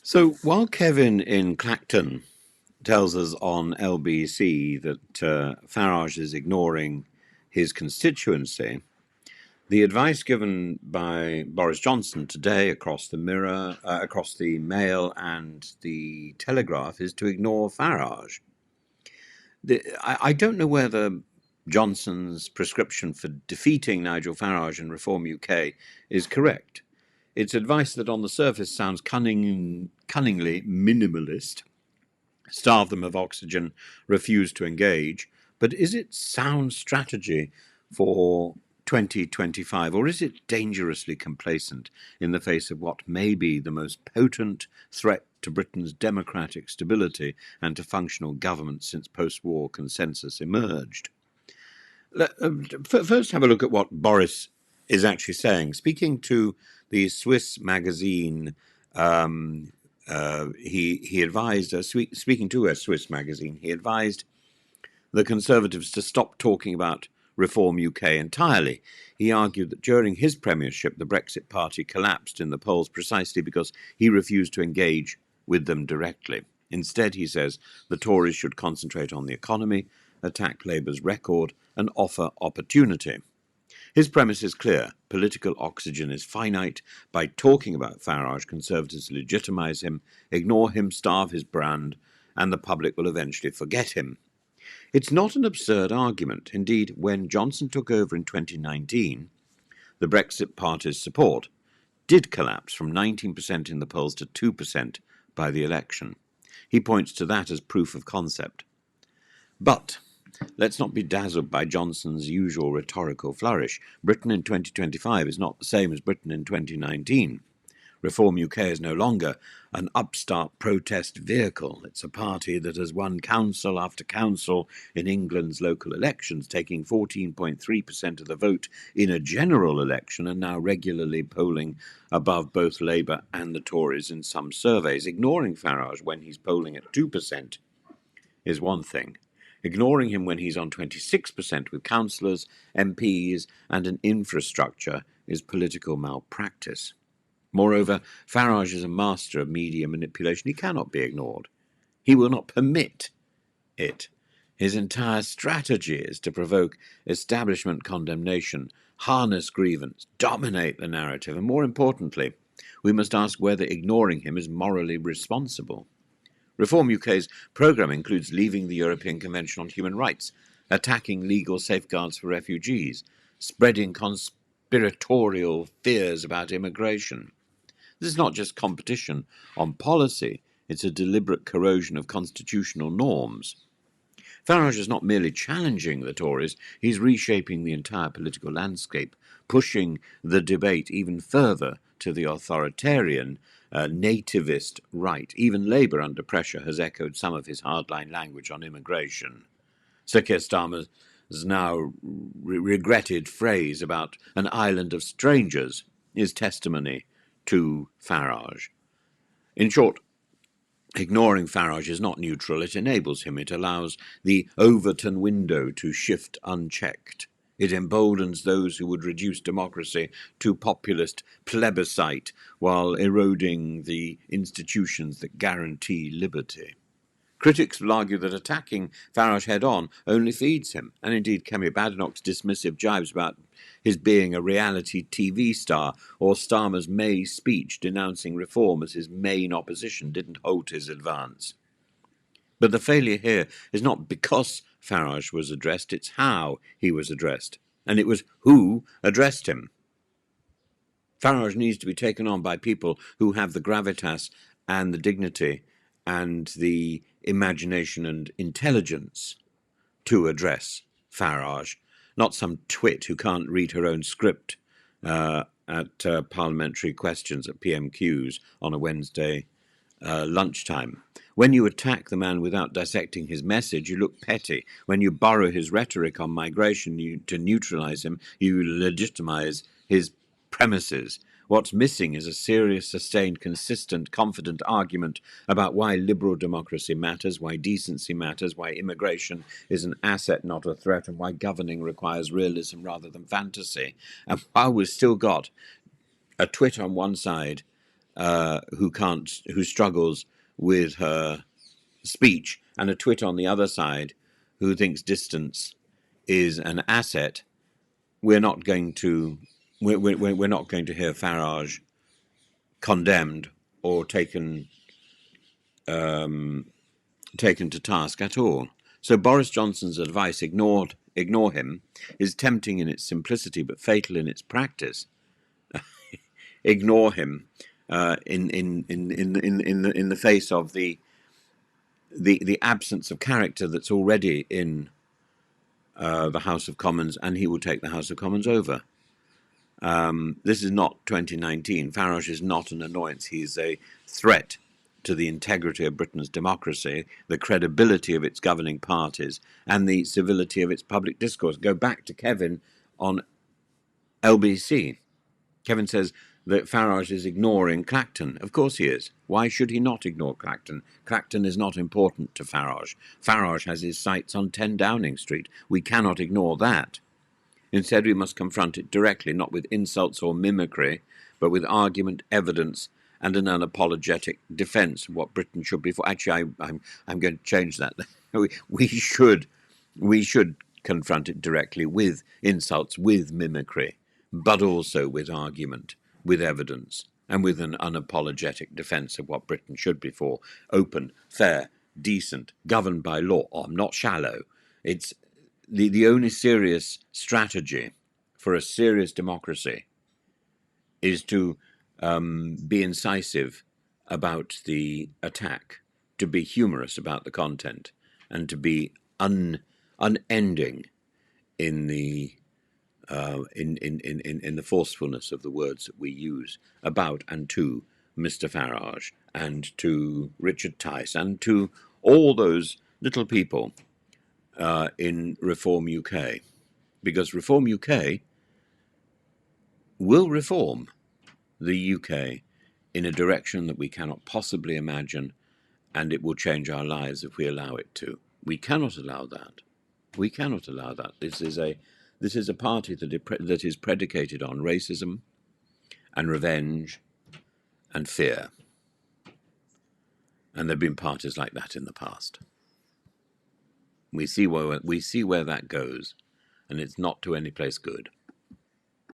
So while Kevin in Clacton tells us on LBC that Farage is ignoring his constituency, the advice given by Boris Johnson today across the Mirror, across the Mail and the Telegraph is to ignore Farage. I don't know whether Johnson's prescription for defeating Nigel Farage and Reform UK is correct. It's advice that on the surface sounds cunningly minimalist: starve them of oxygen, refuse to engage. But is it sound strategy for 2025, or is it dangerously complacent in the face of what may be the most potent threat to Britain's democratic stability and to functional government since post-war consensus emerged? First, have a look at what Boris is actually saying. Speaking to the Swiss magazine, he advised, speaking to a Swiss magazine, he advised the Conservatives to stop talking about Reform UK entirely. He argued that during his premiership, the Brexit Party collapsed in the polls precisely because he refused to engage with them directly. Instead, he says, the Tories should concentrate on the economy, attack Labour's record, and offer opportunity. His premise is clear. Political oxygen is finite. By talking about Farage, Conservatives legitimise him, ignore him, starve his brand, and the public will eventually forget him. It's not an absurd argument. Indeed, when Johnson took over in 2019, the Brexit Party's support did collapse from 19% in the polls to 2% by the election. He points to that as proof of concept. But let's not be dazzled by Johnson's usual rhetorical flourish. Britain in 2025 is not the same as Britain in 2019. Reform UK is no longer an upstart protest vehicle. It's a party that has won council after council in England's local elections, taking 14.3% of the vote in a general election and now regularly polling above both Labour and the Tories in some surveys. Ignoring Farage when he's polling at 2% is one thing. Ignoring him when he's on 26% with councillors, MPs, and an infrastructure is political malpractice. Moreover, Farage is a master of media manipulation. He cannot be ignored. He will not permit it. His entire strategy is to provoke establishment condemnation, harness grievance, dominate the narrative, and more importantly, we must ask whether ignoring him is morally responsible. Reform UK's programme includes leaving the European Convention on Human Rights, attacking legal safeguards for refugees, spreading conspiratorial fears about immigration. This is not just competition on policy, it's a deliberate corrosion of constitutional norms. Farage is not merely challenging the Tories, he's reshaping the entire political landscape, pushing the debate even further to the authoritarian, nativist right. Even Labour, under pressure, has echoed some of his hardline language on immigration. Sir Keir Starmer's now regretted phrase about an island of strangers is testimony to Farage. In short, ignoring Farage is not neutral, it enables him, it allows the Overton window to shift unchecked. It emboldens those who would reduce democracy to populist plebiscite while eroding the institutions that guarantee liberty. Critics will argue that attacking Farage head-on only feeds him, and indeed Kemi Badenoch's dismissive jibes about his being a reality TV star or Starmer's May speech denouncing reform as his main opposition didn't halt his advance. But the failure here is not because Farage was addressed, it's how he was addressed, and it was who addressed him. Farage needs to be taken on by people who have the gravitas and the dignity and the imagination and intelligence to address Farage, not some twit who can't read her own script at parliamentary questions at PMQs on a Wednesday lunchtime. When you attack the man without dissecting his message, you look petty. When you borrow his rhetoric on migration to neutralise him, you legitimise his premises. What's missing is a serious, sustained, consistent, confident argument about why liberal democracy matters, why decency matters, why immigration is an asset, not a threat, and why governing requires realism rather than fantasy. And while we've still got a twit on one side, who struggles with her speech, and a twit on the other side who thinks distance is an asset, we're not going to we're not going to hear Farage condemned or taken to task at all. So Boris Johnson's advice, ignore him, is tempting in its simplicity but fatal in its practice. Ignore him in the face of the absence of character that's already in the House of Commons, and he will take the House of Commons over. This is not 2019. Farage is not an annoyance. He's a threat to the integrity of Britain's democracy, the credibility of its governing parties, and the civility of its public discourse. Go back to Kevin on LBC. Kevin says that Farage is ignoring Clacton. Of course he is. Why should he not ignore Clacton? Clacton is not important to Farage. Farage has his sights on 10 Downing Street. We cannot ignore that. Instead, we must confront it directly, not with insults or mimicry, but with argument, evidence, and an unapologetic defence of what Britain should be for. Actually, I'm going to change that. we should confront it directly with insults, with mimicry, but also with argument, with evidence, and with an unapologetic defence of what Britain should be for: open, fair, decent, governed by law. Oh, I'm not shallow. It's the only serious strategy for a serious democracy is to be incisive about the attack, to be humorous about the content, and to be unending in the in the forcefulness of the words that we use about and to Mr. Farage and to Richard Tice and to all those little people in Reform UK, because Reform UK will reform the UK in a direction that we cannot possibly imagine, and it will change our lives if we allow it to. We cannot allow that. We cannot allow that. This is a party that is predicated on racism and revenge and fear. And there have been parties like that in the past. We see where that goes, and it's not to any place good.